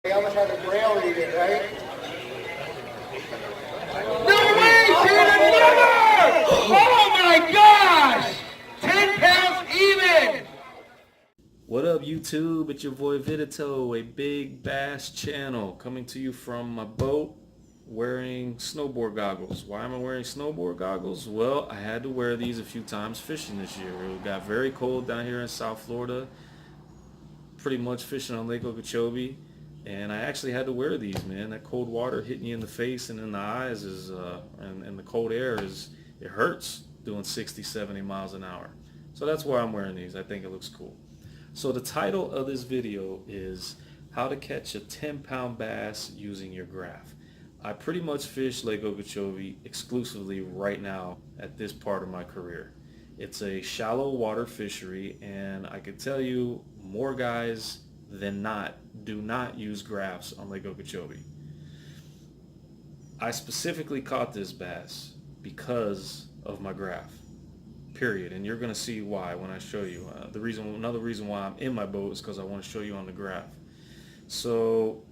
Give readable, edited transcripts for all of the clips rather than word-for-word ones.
They almost had a braille reading, right? No way, Shannon, never! Oh my gosh! 10 pounds even! What up, YouTube? It's your boy Vidito, a big bass channel, coming to you from my boat wearing snowboard goggles. Why am I wearing snowboard goggles? Well, I had to wear these a few times fishing this year. It got very cold down here in South Florida, pretty much fishing on Lake Okeechobee, and I actually had to wear these, man. That cold water hitting you in the face and in the eyes is, and the cold air is, it hurts doing 60, 70 miles an hour. So that's why I'm wearing these. I think it looks cool. So the title of this video is how to catch a 10-pound bass using your graph. I pretty much fish Lake Okeechobee exclusively right now at this part of my career. It's a shallow water fishery, and I can tell you more guys than not do not use graphs on Lake Okeechobee. I specifically caught this bass because of my graph. Period. And you're going to see why when I show you. Another reason why I'm in my boat is because I want to show you on the graph. So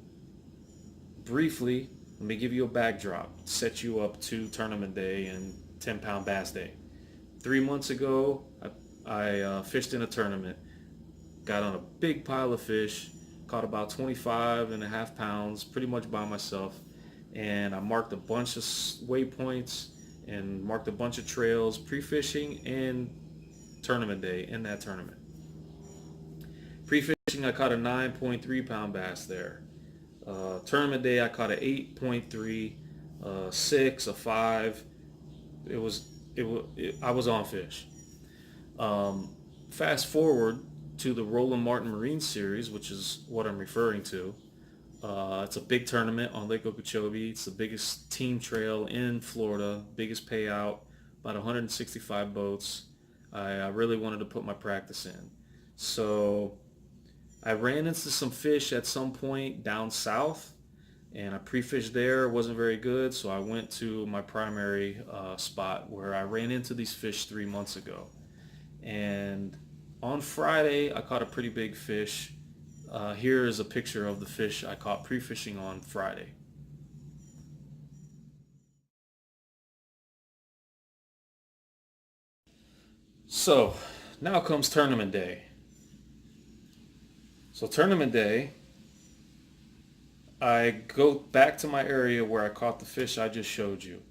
briefly, let me give you a backdrop, set you up to tournament day and 10-pound bass day. 3 months ago, I fished in a tournament, got on a big pile of fish, caught about 25.5 pounds, pretty much by myself, and I marked a bunch of waypoints and marked a bunch of trails, pre-fishing and tournament day in that tournament. Pre-fishing, I caught a 9.3 pound bass there. Tournament day, I caught an 8.3, 6, a 5. I was on fish. Fast forward to the Roland Martin Marine Series, which is what I'm referring to. It's a big tournament on Lake Okeechobee. It's the biggest team trail in Florida, biggest payout, about 165 boats. I really wanted to put my practice in. So I ran into some fish at some point down south, and I pre-fished there. It wasn't very good, so I went to my primary spot where I ran into these fish 3 months ago. And on Friday, I caught a pretty big fish. Here is a picture of the fish I caught pre-fishing on Friday. So now comes tournament day. So tournament day, I go back to my area where I caught the fish I just showed you.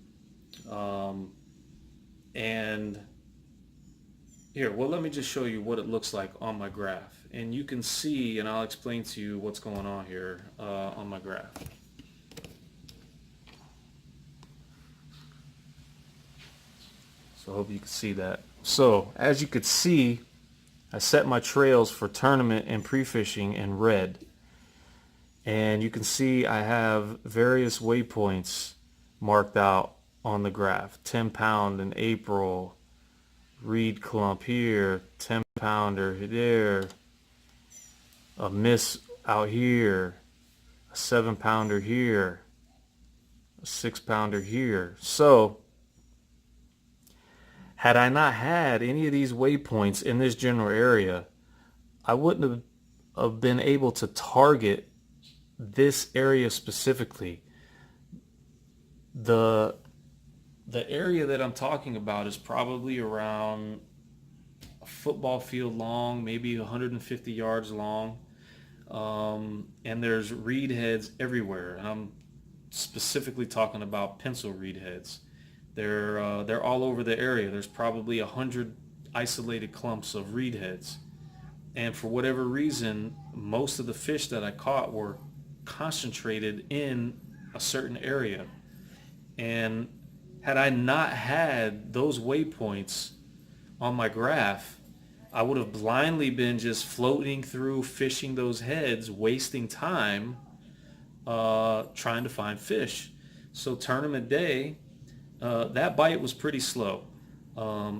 And here, well, let me just show you what it looks like on my graph. And you can see, and I'll explain to you what's going on here on my graph. So I hope you can see that. So as you could see, I set my trails for tournament and pre-fishing in red. And you can see I have various waypoints marked out on the graph. 10 pound in April, reed clump here, 10 pounder there, a miss out here, a 7 pounder here, a 6 pounder here. So had I not had any of these waypoints in this general area, I wouldn't have been able to target this area specifically. The area that I'm talking about is probably around a football field long, maybe 150 yards long. And there's reed heads everywhere. And I'm specifically talking about pencil reed heads. They're all over the area. There's probably 100 isolated clumps of reed heads. And for whatever reason, most of the fish that I caught were concentrated in a certain area. And had I not had those waypoints on my graph, I would have blindly been just floating through, fishing those heads, wasting time trying to find fish. So tournament day, that bite was pretty slow.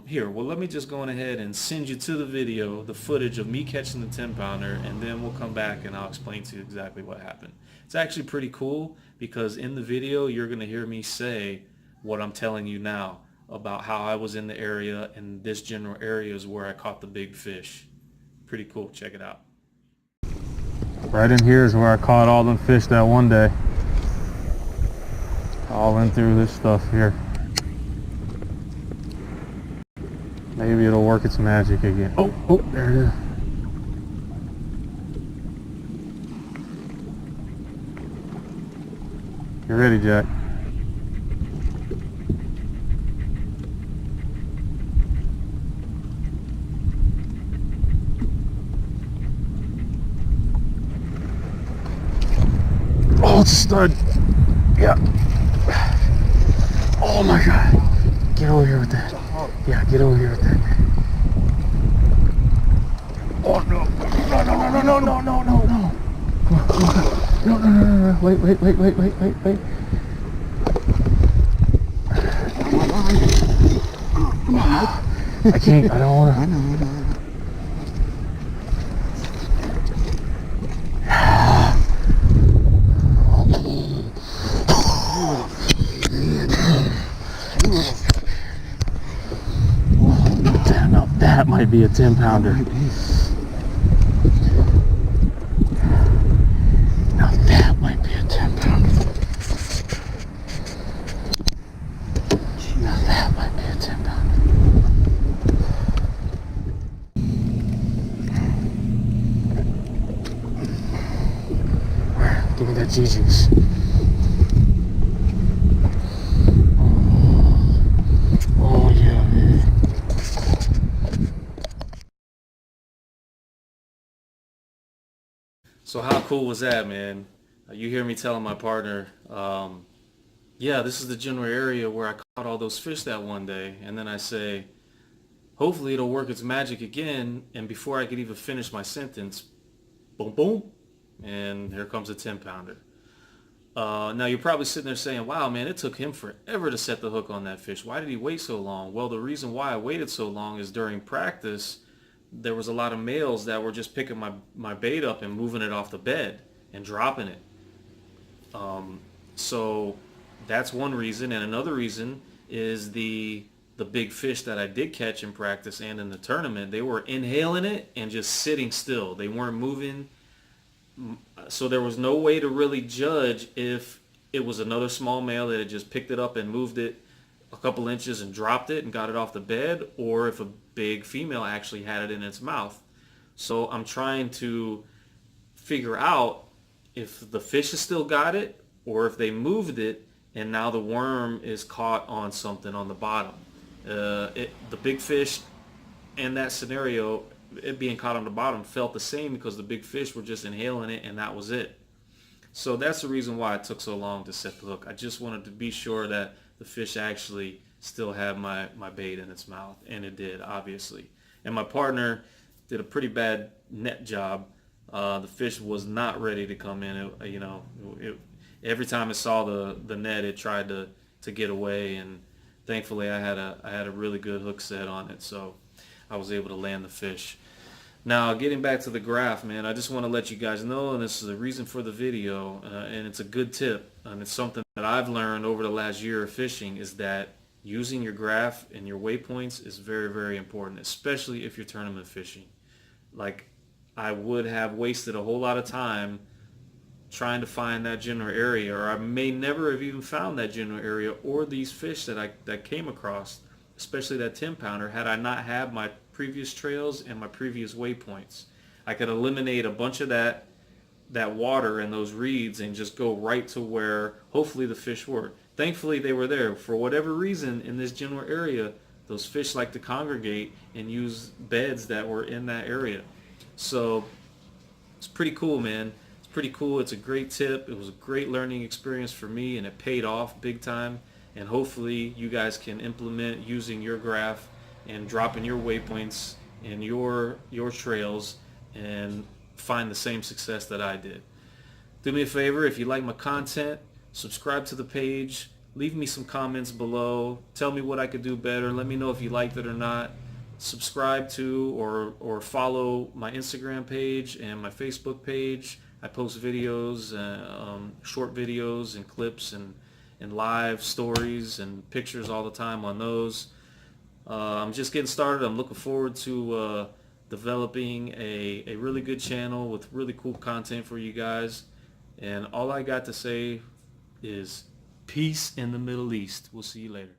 Here, well, let me just go on ahead and send you to the video, the footage of me catching the 10 pounder, and then we'll come back and I'll explain to you exactly what happened. It's actually pretty cool because in the video you're going to hear me say what I'm telling you now about how I was in the area, and this general area is where I caught the big fish. Pretty cool. Check it out. Right in here is where I caught all them fish that one day. All in through this stuff here. Maybe it'll work its magic again. Oh, there it is. You ready, Jack? Oh, it's a stud. Yeah. Oh my God. Get over here with that. Yeah, get over here with that. Oh no. No. Come on. No. Wait. I can't. I don't want to. I know. Now that might be a 10-pounder. Now that might be a 10-pounder. Now that might be a 10-pounder. Give me that G-juice. Oh yeah, man. So how cool was that, man? You hear me telling my partner, yeah, this is the general area where I caught all those fish that one day. And then I say, hopefully it'll work its magic again. And before I could even finish my sentence, boom, and here comes a 10-pounder. Now you're probably sitting there saying, wow, man, it took him forever to set the hook on that fish. Why did he wait so long? Well, the reason why I waited so long is during practice, there was a lot of males that were just picking my bait up and moving it off the bed and dropping it. So that's one reason. And another reason is the big fish that I did catch in practice and in the tournament, they were inhaling it and just sitting still. They weren't moving. So there was no way to really judge if it was another small male that had just picked it up and moved it a couple inches and dropped it and got it off the bed, or if a big female actually had it in its mouth. So I'm trying to figure out if the fish has still got it or if they moved it and now the worm is caught on something on the bottom. The big fish in that scenario, it being caught on the bottom, felt the same because the big fish were just inhaling it and that was it. So that's the reason why it took so long to set the hook. I just wanted to be sure that the fish actually still had my bait in its mouth, and it did, obviously. And my partner did a pretty bad net job. The fish was not ready to come in. Every time it saw the net, it tried to get away, and thankfully I had a really good hook set on it, so I was able to land the fish. Now, getting back to the graph, man, I just want to let you guys know, and this is the reason for the video, and it's a good tip, and it's something that I've learned over the last year of fishing, is that using your graph and your waypoints is very, very important, especially if you're tournament fishing. Like, I would have wasted a whole lot of time trying to find that general area, or I may never have even found that general area or these fish that came across, especially that 10-pounder, had I not had my previous trails and my previous waypoints. I could eliminate a bunch of that water and those reeds and just go right to where hopefully the fish were. Thankfully they were there. For whatever reason in this general area, those fish like to congregate and use beds that were in that area. So it's pretty cool, man. It's pretty cool. It's a great tip. It was a great learning experience for me, and it paid off big time. And hopefully you guys can implement using your graph and dropping your waypoints in your trails and find the same success that I did. Do me a favor, if you like my content, subscribe to the page, leave me some comments below, tell me what I could do better, let me know if you liked it or not. Subscribe to or follow my Instagram page and my Facebook page. I post videos, short videos and clips and live stories and pictures all the time on those. I'm just getting started. I'm looking forward to developing a really good channel with really cool content for you guys. And all I got to say is peace in the Middle East. We'll see you later.